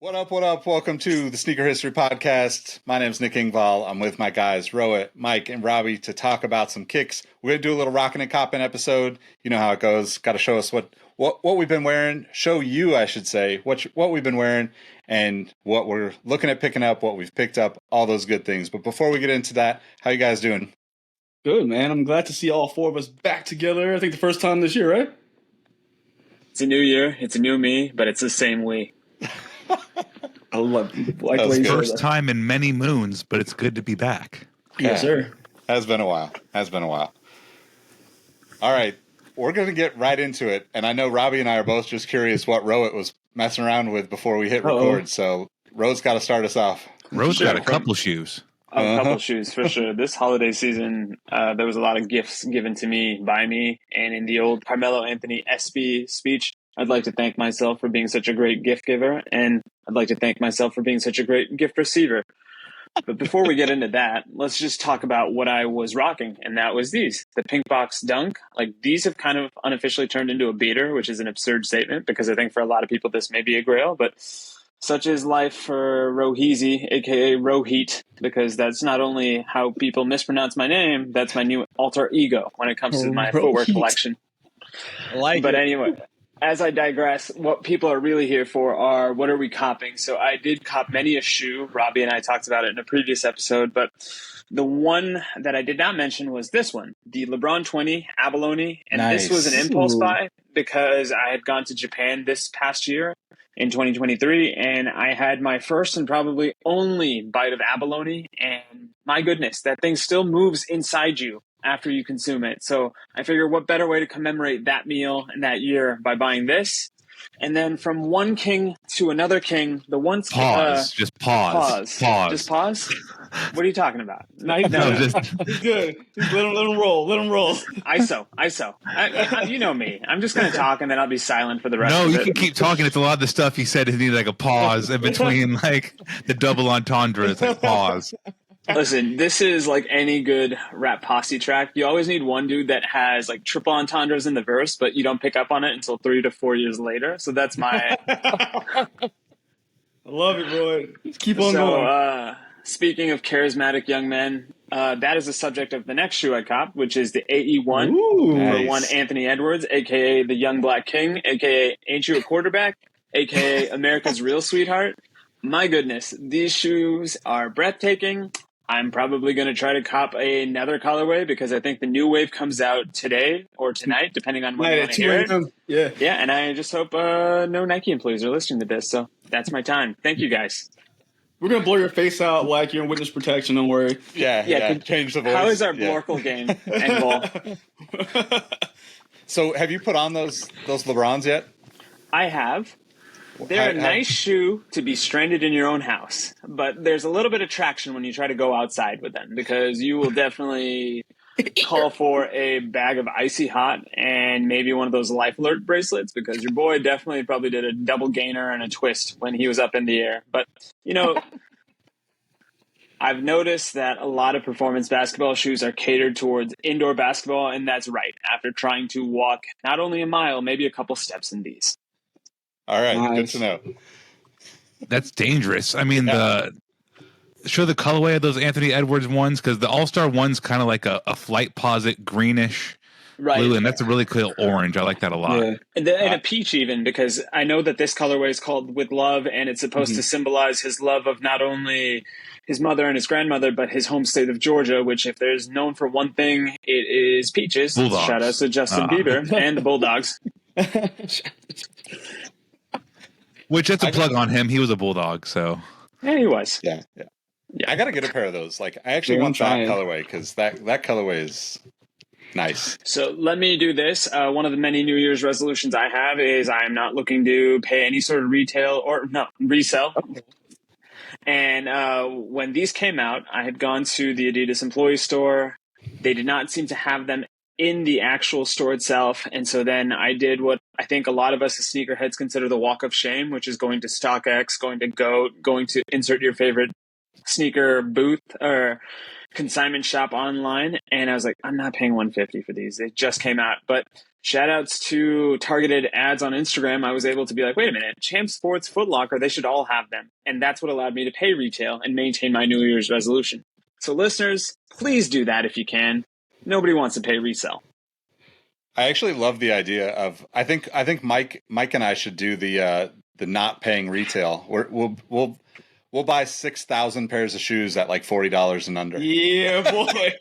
What up, what up? Welcome to the Sneaker History Podcast. My name is Nick Ingval. I'm with my guys, Rohit, Mike, and Robbie to talk about some kicks. We're going to do a little rockin' and coppin' episode. You know how it goes. Got to show us what we've been wearing. Show you, I should say, what we've been wearing and what we're looking at picking up, what we've picked up, all those good things. But before we get into that, how you guys doing? Good, man. I'm glad to see all four of us back together. I think the first time this year, right? It's a new year. It's a new me, but it's the same we. I love you. First time in many moons, but it's good to be back. Yes, sir. Has been a while. All right. We're going to get right into it. And I know Robbie and I are both just curious what Rohit was messing around with before we hit record. So Rohit's got to start us off. Rohit's got a couple shoes. A couple shoes, for sure. This holiday season, there was a lot of gifts given to me by me. And in the old Carmelo Anthony SB speech, I'd like to thank myself for being such a great gift giver. And I'd like to thank myself for being such a great gift receiver. But before we get into that, let's just talk about what I was rocking. And that was these, the Pink Box Dunk. Like, these have kind of unofficially turned into a beater, which is an absurd statement because I think for a lot of people this may be a grail. But such is life for Roheezy, a.k.a. Rohit, because that's not only how people mispronounce my name, that's my new alter ego when it comes to my footwear collection. But anyway, as I digress, what people are really here for are what are we copping? So I did cop many a shoe. Robbie and I talked about it in a previous episode, but the one that I did not mention was this one, the LeBron 20 Abalone. And This was an impulse buy because I had gone to Japan this past year in 2023, and I had my first and probably only bite of abalone. And my goodness, that thing still moves inside you after you consume it. So I figure what better way to commemorate that meal and that year by buying this. And then from one king to another king, the one Pause. Just pause. Just pause. What are you talking about? No, he's good. Just let him roll. ISO. You know me. I'm just going to talk and then I'll be silent for the rest of it. No, you can keep talking. It's a lot of the stuff he said. He needed like a pause in between like the double entendre. It's like pause. Listen, this is like any good rap posse track. You always need one dude that has like triple entendres in the verse, but you don't pick up on it until 3 to 4 years later. So that's my... I love it, Roy. Just keep on going. Speaking of charismatic young men, that is the subject of the next shoe I copped, which is the AE1 for one Anthony Edwards, a.k.a. the Young Black King, a.k.a. Ain't You a Quarterback, a.k.a. America's Real Sweetheart. My goodness, these shoes are breathtaking. I'm probably going to try to cop another colorway because I think the new wave comes out today or tonight, depending on when you want to hear it. Yeah, and I just hope no Nike employees are listening to this. So that's my time. Thank you, guys. We're going to blur your face out like you're in witness protection. Don't worry. Yeah. Change the voice. How is our Blorkle game and ball? So have you put on those LeBrons yet? I have. They're a nice shoe to be stranded in your own house, but there's a little bit of traction when you try to go outside with them because you will definitely call for a bag of icy hot and maybe one of those life alert bracelets because your boy definitely probably did a double gainer and a twist when he was up in the air. But, you know, I've noticed that a lot of performance basketball shoes are catered towards indoor basketball, and that's right, after trying to walk not only a mile, maybe a couple steps in these. All right, nice. Good to know. That's dangerous. I mean, show the colorway of those Anthony Edwards ones because the All-Star one's kind of like a flight posit greenish blue, and that's a really cool orange. I like that a lot. Yeah. And a peach even because I know that this colorway is called With Love, and it's supposed to symbolize his love of not only his mother and his grandmother, but his home state of Georgia, which if there's known for one thing, it is peaches. Bulldogs. Shout out to Justin Bieber and the Bulldogs. Which that's a plug on him. He was a Bulldog, so. Yeah, he was. Yeah. I got to get a pair of those. Like, I actually want that colorway because that colorway is nice. So let me do this. One of the many New Year's resolutions I have is I am not looking to pay any sort of resell. And when these came out, I had gone to the Adidas employee store. They did not seem to have them in the actual store itself. And so then I did what I think a lot of us as sneakerheads consider the walk of shame, which is going to StockX, going to GOAT, going to insert your favorite sneaker booth or consignment shop online, and I was like, I'm not paying $150 for these. They just came out. But shout outs to targeted ads on Instagram. I was able to be like, wait a minute, Champ Sports, Foot Locker, they should all have them. And that's what allowed me to pay retail and maintain my New Year's resolution. So listeners, please do that if you can. Nobody wants to pay resale. I actually love the idea of. I think Mike and I should do the not paying retail. We'll buy 6,000 pairs of shoes at like $40 and under. Yeah, boy.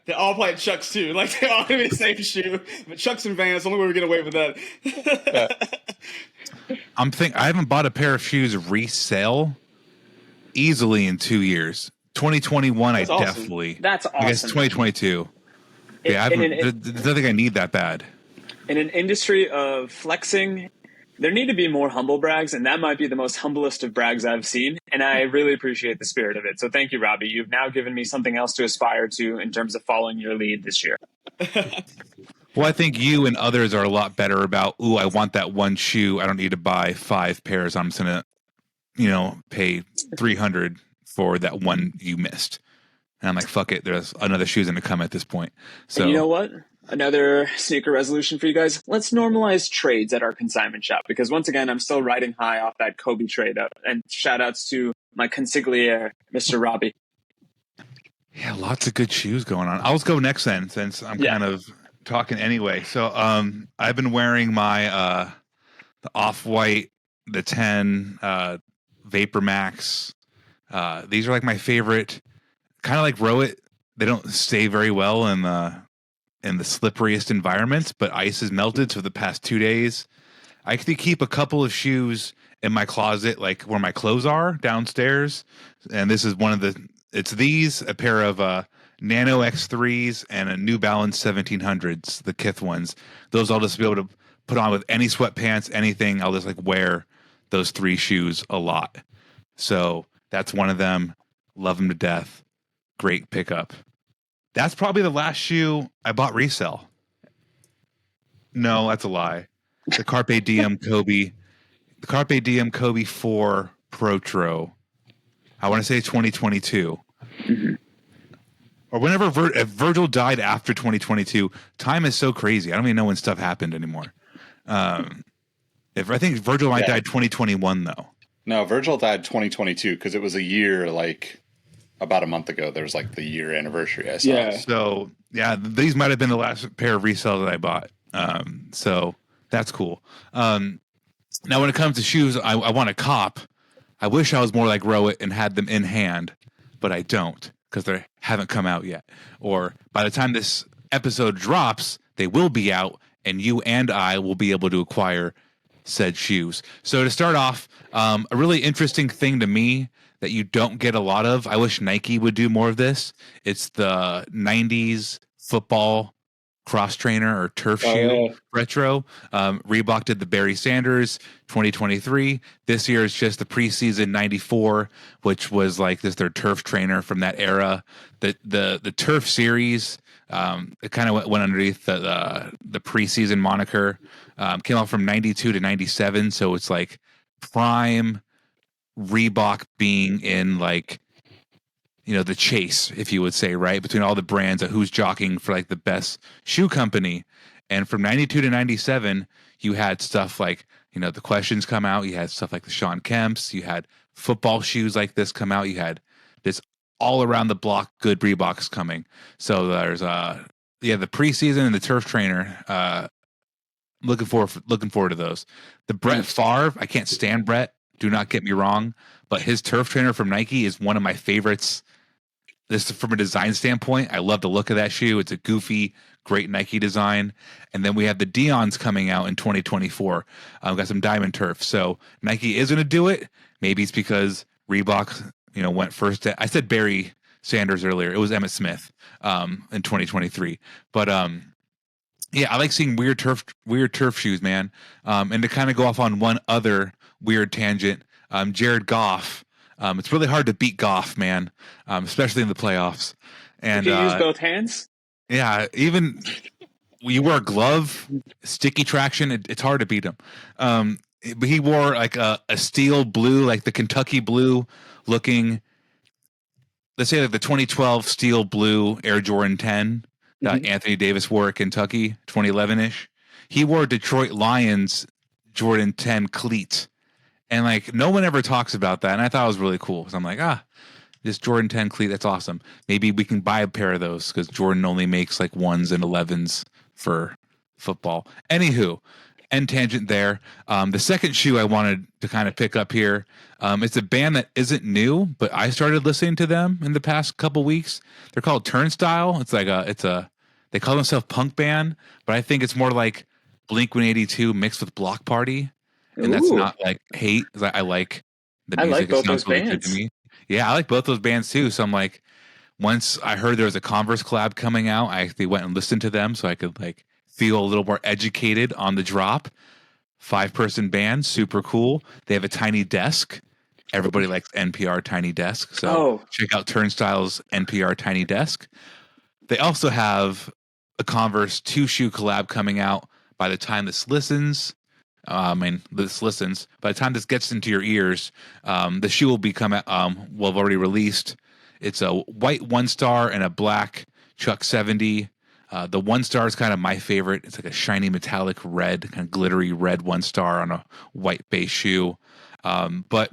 They all play Chucks too. Like they all have the same shoe. But Chucks and Vans, the only way we get away with that. I haven't bought a pair of shoes resale easily in 2 years. 2021, That's I awesome. definitely. That's awesome. I guess 2022. Yeah, I don't think I need that bad. In an industry of flexing, there need to be more humble brags, and that might be the most humblest of brags I've seen. And I really appreciate the spirit of it. So thank you, Robbie. You've now given me something else to aspire to in terms of following your lead this year. Well, I think you and others are a lot better about, I want that one shoe. I don't need to buy 5 pairs. I'm just going to, pay $300 for that one you missed. And I'm like, fuck it. There's another shoe's going to come at this point. So And you know what? Another sneaker resolution for you guys. Let's normalize trades at our consignment shop, because once again, I'm still riding high off that Kobe trade up. And shout outs to my consigliere, Mr. Robbie. Yeah, lots of good shoes going on. I'll just go next then, since I'm kind of talking anyway. So I've been wearing my the Off-White, the 10 Vapor Max. These are like my favorite, kind of like Rohit. They don't stay very well in the slipperiest environments, but ice has melted. So the past 2 days, I can keep a couple of shoes in my closet, like where my clothes are downstairs. And this is it's these, a pair of Nano X3s and a New Balance 1700s, the Kith ones. Those I'll just be able to put on with any sweatpants, anything. I'll just like wear those 3 shoes a lot. So that's one of them. Love them to death. Great pickup. That's probably the last shoe I bought resale. No, that's a lie. The Carpe Diem Kobe. The Carpe Diem Kobe 4 Protro. I want to say 2022. Mm-hmm. Or whenever if Virgil died after 2022. Time is so crazy. I don't even know when stuff happened anymore. If I think Virgil might died 2021 though. No, Virgil died 2022 because it was a year like about a month ago. There was like the year anniversary. I saw. Yeah. So these might have been the last pair of resale that I bought. So that's cool. Now when it comes to shoes, I want to cop. I wish I was more like Rohit and had them in hand, but I don't because they haven't come out yet. Or by the time this episode drops, they will be out, and you and I will be able to acquire said shoes. So to start off, a really interesting thing to me that you don't get a lot of. I wish Nike would do more of this. It's the 90s football cross trainer or turf shoe retro. Reebok did the Barry Sanders 2023. This year it's just the preseason 94, which was like their turf trainer from that era. The turf series, it kind of went underneath the preseason moniker. Came out from 92 to 97, so it's like prime Reebok being in like, the chase, if you would say, right, between all the brands of who's jockeying for like the best shoe company. And from 92 to 97, you had stuff like, the Questions come out. You had stuff like the Sean Kemps. You had football shoes like this come out. You had this all around the block good Reeboks coming. So there's the preseason and the turf trainer. Looking forward to those. The Brett Favre, I can't stand Brett. Do not get me wrong, but his turf trainer from Nike is one of my favorites. This from a design standpoint, I love the look of that shoe. It's a goofy, great Nike design. And then we have the Dion's coming out in 2024. Got some diamond turf. So Nike is going to do it. Maybe it's because Reebok, went first. I said Barry Sanders earlier. It was Emmitt Smith in 2023. But I like seeing weird turf shoes, man. And to kind of go off on one other weird tangent, Jared Goff. It's really hard to beat Goff, man, especially in the playoffs. And you use both hands? Yeah, even you wear a glove, sticky traction, it's hard to beat him. But he wore like a steel blue, like the Kentucky blue looking let's say like the 2012 steel blue Air Jordan 10 that Anthony Davis wore at Kentucky, 2011-ish. He wore Detroit Lions Jordan 10 cleats. And like no one ever talks about that. And I thought it was really cool. So I'm like, this Jordan 10 cleat, that's awesome. Maybe we can buy a pair of those because Jordan only makes like 1s and 11s for football. Anywho, end tangent there. The second shoe I wanted to kind of pick up here, it's a band that isn't new, but I started listening to them in the past couple weeks. They're called Turnstile. It's like they call themselves punk band, but I think it's more like Blink-182 mixed with Block Party. And that's not like hate. I like the music. I like both those really bands. Good to me. Yeah, I like both those bands too. So I'm like, once I heard there was a Converse collab coming out, I actually went and listened to them so I could like feel a little more educated on the drop. 5-person band, super cool. They have a tiny desk. Everybody likes NPR Tiny Desk. So check out Turnstile's NPR Tiny Desk. They also have a Converse 2-shoe collab coming out by the time this listens. By the time this gets into your ears, the shoe will be already released. It's a white 1-star and a black Chuck 70. The 1-star is kind of my favorite. It's like a shiny metallic red, kind of glittery red 1-star on a white base shoe. But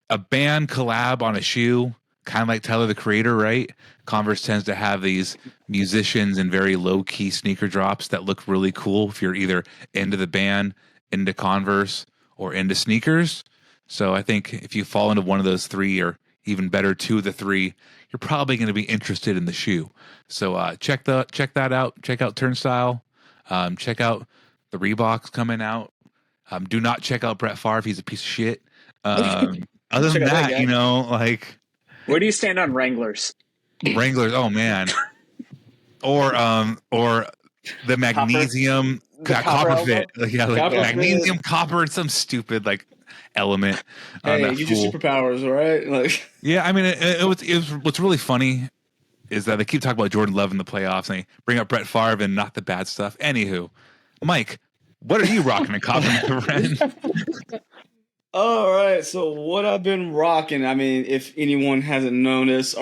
a band collab on a shoe, kind of like Tyler the Creator, right? Converse tends to have these musicians and very low-key sneaker drops that look really cool if you're either into the band, into Converse, or into sneakers. So I think if you fall into one of those three, or even better, 2 of the 3, you're probably going to be interested in the shoe. So check that out. Check out Turnstile. Check out the Reeboks coming out. Do not check out Brett Favre. He's a piece of shit. Other than that, like, where do you stand on Wranglers? Wranglers, oh man, or the magnesium copper fit, magnesium copper, and some stupid like element. Hey, you just superpowers, right? Like, yeah, I mean, it was what's really funny is that they keep talking about Jordan Love in the playoffs, and they bring up Brett Favre and not the bad stuff. Anywho, Mike, what are you rocking and copping? All right, so what I've been rocking, I mean, if anyone hasn't noticed,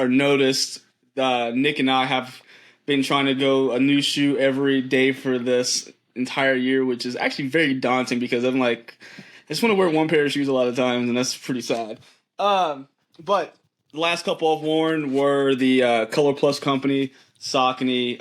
Nick and I have been trying to go a new shoe every day for this entire year, which is actually very daunting because I'm like, I just want to wear one pair of shoes a lot of times, and that's pretty sad. But the last couple I've worn were the Color Plus Company Saucony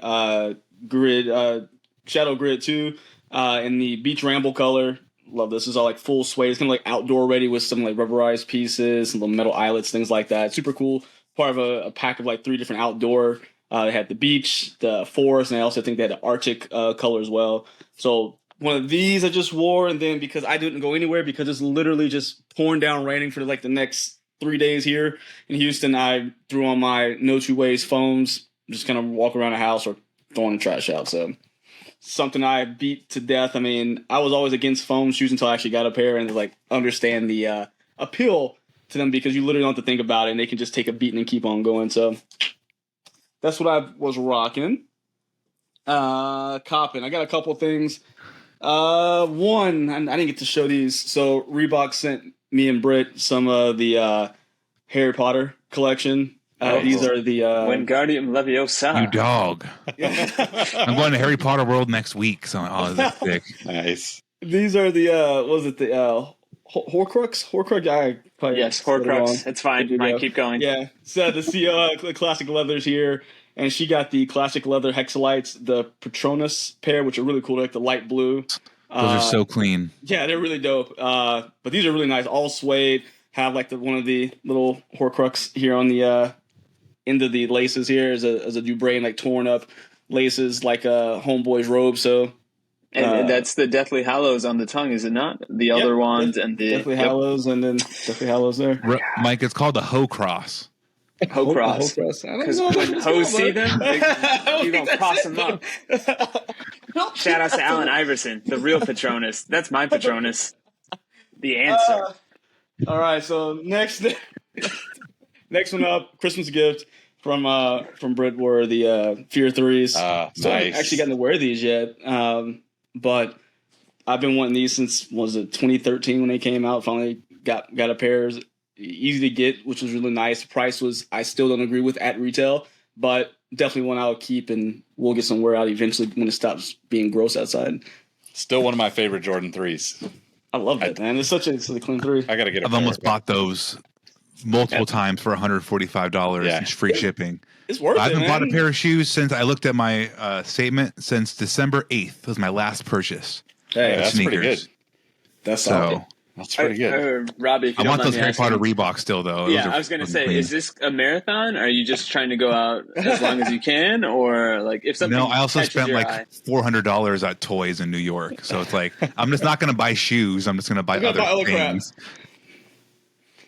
Grid Shadow Grid 2 in the Beach Ramble color. Love this. It's all like full suede. It's kind of like outdoor ready with some like rubberized pieces, some little metal eyelets, things like that. Super cool. Part of a pack of like 3 different outdoor. They had the beach, the forest, and I also think they had the Arctic color as well. So one of these I just wore, and then because I didn't go anywhere because it's literally just pouring down raining for like the next 3 days here in Houston, I threw on my No Two Ways foams, just kind of walk around the house or throwing the trash out. So something I beat to death. I mean, I was always against foam shoes until I actually got a pair and like understand the appeal to them because you literally don't have to think about it and they can just take a beating and keep on going. So that's what I was rocking. Copping. I got a couple things. One, I didn't get to show these. So Reebok sent me and Britt some of the Harry Potter collection. These are the Wingardium Leviosa. You dog. I'm going to Harry Potter World next week, so that's sick. Nice. These are the Horcrux? Horcrux? Yes, Horcrux. It's fine. Fine, keep going. Yeah. So the classic leathers here, and she got the classic leather Hexalites, the Patronus pair, which are really cool, like the light blue. Those are so clean. Yeah, they're really dope. But these are really nice, all suede. Have like one of the little Horcrux here on the end of the laces here as a Dubrain, like torn up laces like a homeboy's robe. So, and that's the Deathly Hallows on the tongue, is it not? The other ones and the Deathly Hallows, and then Deathly Hallows there. Mike, it's called the Ho Cross. Ho Cross. Because when hoes see them, you don't cross them up. Shout out to Allen Iverson, the real Patronus. That's my Patronus. The answer. All right, so next one up, Christmas gift from Britt were the Fear 3s. So nice. I haven't actually gotten to wear these yet, but I've been wanting these since, 2013 when they came out. Finally got a pair. easy to get, which was really nice. The price was, I still don't agree with at retail, but definitely one I'll keep, and we'll get some wear out eventually when it stops being gross outside. Still one of my favorite Jordan 3s. I love that, man. It's such a clean 3. I got to get a I've almost bought those multiple times for $145 and free shipping. It's worth it, I haven't man. bought a pair of shoes since I looked at my statement since December 8th was my last purchase. Hey, that's sneakers. pretty good. That's solid. That's pretty good. Robbie, if you I don't want mind those me Harry asking, Potter Reeboks still, though. Yeah, I was going to say, is this a marathon? Or are you just trying to go out as long as you can? Or like if something No, I also catches spent your like eye? $400 at toys in New York. So it's like, I'm just not going to buy shoes. I'm just going to buy other things.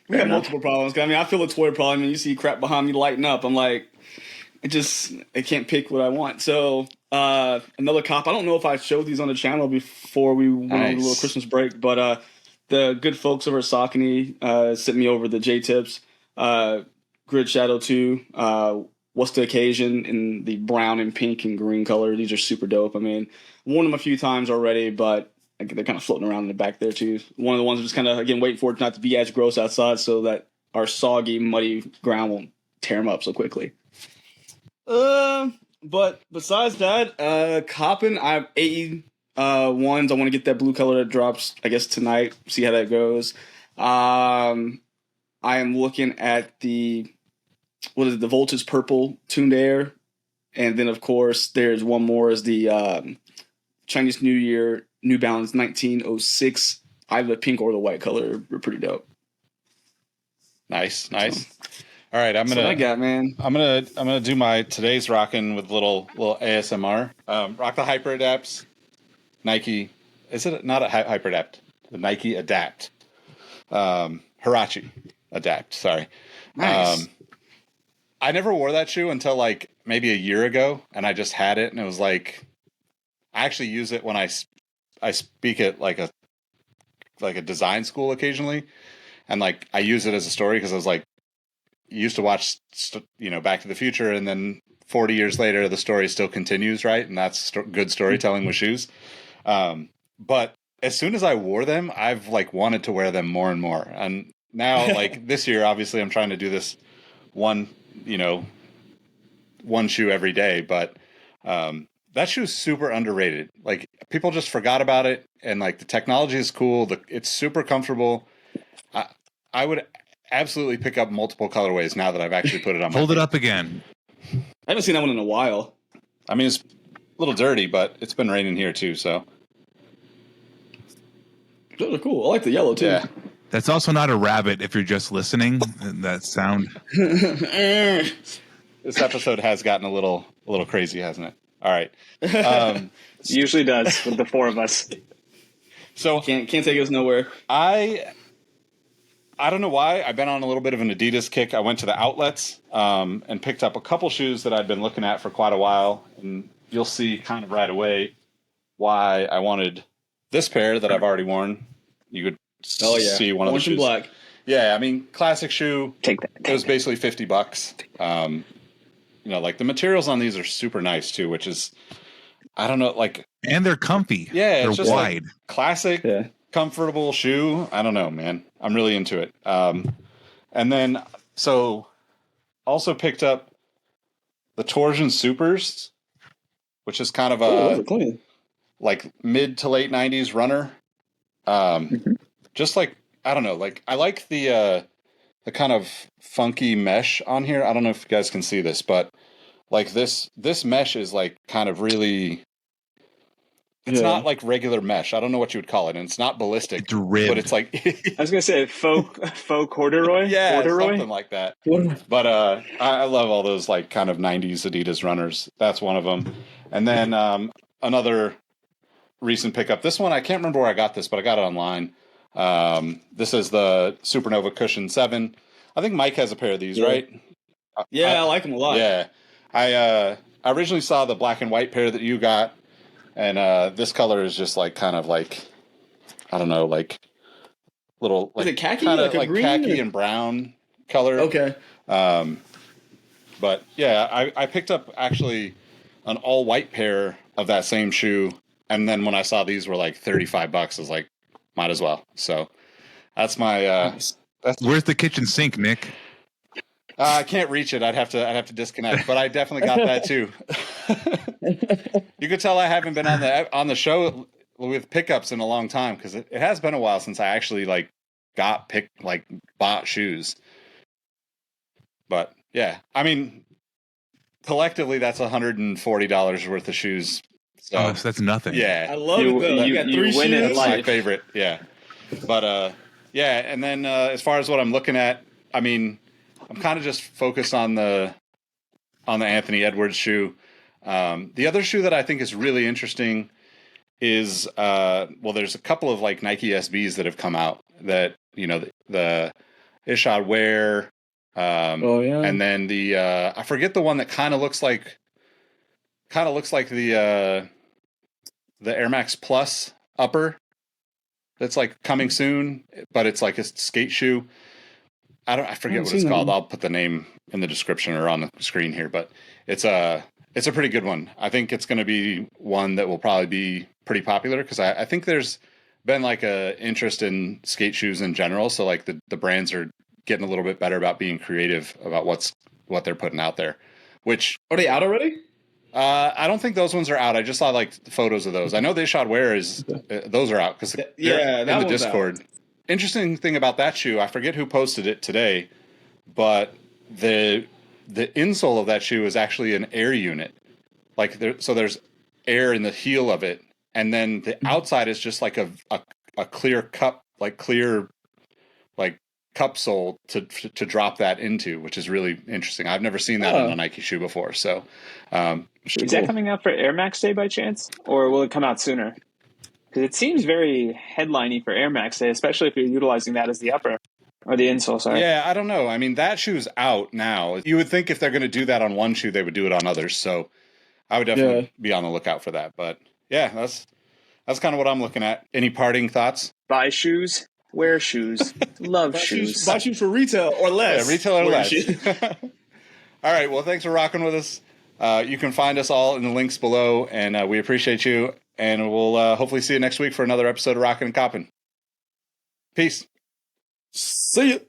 We have multiple problems. I mean, I feel a toy problem, and you see crap behind me lighting up. I'm like, I can't pick what I want. So another cop. I don't know if I showed these on the channel before we went on a little Christmas break, but the good folks over at Saucony sent me over the J-Tips, Grid Shadow 2, What's the Occasion in the brown and pink and green color. These are super dope. I mean, worn them a few times already, but they're kind of floating around in the back there too. One of the ones just kind of, again, waiting for it not to be as gross outside so that our soggy, muddy ground won't tear them up so quickly. But besides that, copping, I have 80 ones. I want to get that blue color that drops, I guess, tonight. See how that goes. I am looking at the Voltage Purple Tuned Air. And then, of course, there's one more is the Chinese New Year New Balance 1906. Either the pink or the white color are pretty dope. Nice. All right, That's what I got, man. I'm gonna do my today's rocking with little ASMR. Rock the Hyper Adapts. Nike. Is it not a Hyper Adapt? The Nike Adapt. Huarache Adapt. Sorry. Nice. I never wore that shoe until like maybe a year ago, and I just had it, and it was like I actually use it when I speak at like a design school occasionally, and like I use it as a story because I was like. Used to watch, Back to the Future, and then 40 years later, the story still continues, right? And that's good storytelling with shoes. But as soon as I wore them, I've like wanted to wear them more and more. And now, like this year, obviously, I'm trying to do this one shoe every day. But that shoe is super underrated. Like people just forgot about it, and like the technology is cool. It's super comfortable. I would absolutely pick up multiple colorways now that I've actually put it on my Hold feet. it up again. I haven't seen that one in a while. I mean, it's a little dirty, but it's been raining here too, so. Those are cool. I like the yellow too. Yeah. That's also not a rabbit if you're just listening. That sound. This episode has gotten a little crazy, hasn't it? All right. It usually does with the four of us. So can't take us nowhere. I don't know why. I've been on a little bit of an Adidas kick. I went to the outlets and picked up a couple shoes that I'd been looking at for quite a while. And you'll see kind of right away why I wanted this pair that I've already worn. You could see one of the shoes. And black. Yeah, I mean, classic shoe. Take that. It was basically $50. Like the materials on these are super nice too, which is, I don't know, like. And they're comfy. Yeah, they're it's just wide. Like classic. Yeah. Comfortable shoe. I don't know, man. I'm really into it. And then so also picked up the Torsion Supers, which is kind of a like mid to late 90s runner. Just like I don't know, like I like the kind of funky mesh on here. I don't know if you guys can see this, but like this mesh is like kind of really. It's not like regular mesh. I don't know what you would call it, and it's not ballistic. It's ribbed. But it's like I was gonna say faux corduroy. Yeah, corduroy? something like that. But I love all those like kind of '90s Adidas runners. That's one of them. And then another recent pickup. This one I can't remember where I got this, but I got it online. This is the Supernova Cushion 7. I think Mike has a pair of these, right? Yeah, I like them a lot. Yeah, I originally saw the black and white pair that you got. And this color is just like kind of like I don't know, like little like is it khaki? Kind of like green khaki and brown color. Okay. But yeah, I picked up actually an all white pair of that same shoe, and then when I saw these were like $35, I was like, might as well. So that's my Where's the kitchen sink, Nick? I can't reach it. I'd have to disconnect, but I definitely got that too. You could tell I haven't been on the show with pickups in a long time because it has been a while since I actually bought shoes. But yeah, I mean, collectively that's $140 worth of shoes. So that's nothing. Yeah, I love it though. You got 3 shoes. That's my favorite. Yeah, but yeah, and then as far as what I'm looking at, I mean, I'm kind of just focused on the Anthony Edwards shoe. The other shoe that I think is really interesting is there's a couple of like Nike SBs that have come out that the Ishod Wear. And then the I forget the one that kind of looks like the Air Max Plus upper that's like coming soon, but it's like a skate shoe. I forget what it's called. I'll put the name in the description or on the screen here, but it's a pretty good one. I think it's going to be one that will probably be pretty popular because I think there's been like a interest in skate shoes in general. So like the brands are getting a little bit better about being creative about what they're putting out there. Which are they out already? I don't think those ones are out. I just saw like photos of those. I know the Ishod Wear is those are out because they're in the Discord. Out. Interesting thing about that shoe, I forget who posted it today, but the insole of that shoe is actually an air unit. Like there's air in the heel of it, and then the outside is just like a clear cup, like cup sole to drop that into, which is really interesting. I've never seen that on a Nike shoe before. So, is that coming out for Air Max Day by chance, or will it come out sooner? Because it seems very headliney for Air Max Day, especially if you're utilizing that as the upper or the insole. Sorry. Yeah, I don't know. I mean, that shoe's out now. You would think if they're going to do that on one shoe, they would do it on others. So, I would definitely be on the lookout for that. But yeah, that's kind of what I'm looking at. Any parting thoughts? Buy shoes. Wear shoes. Love shoes. Buy shoes for retail or less. Yeah, retail or less. All right. Well, thanks for rocking with us. You can find us all in the links below, and we appreciate you. And we'll hopefully see you next week for another episode of Rockin' and Coppin'. Peace. See you.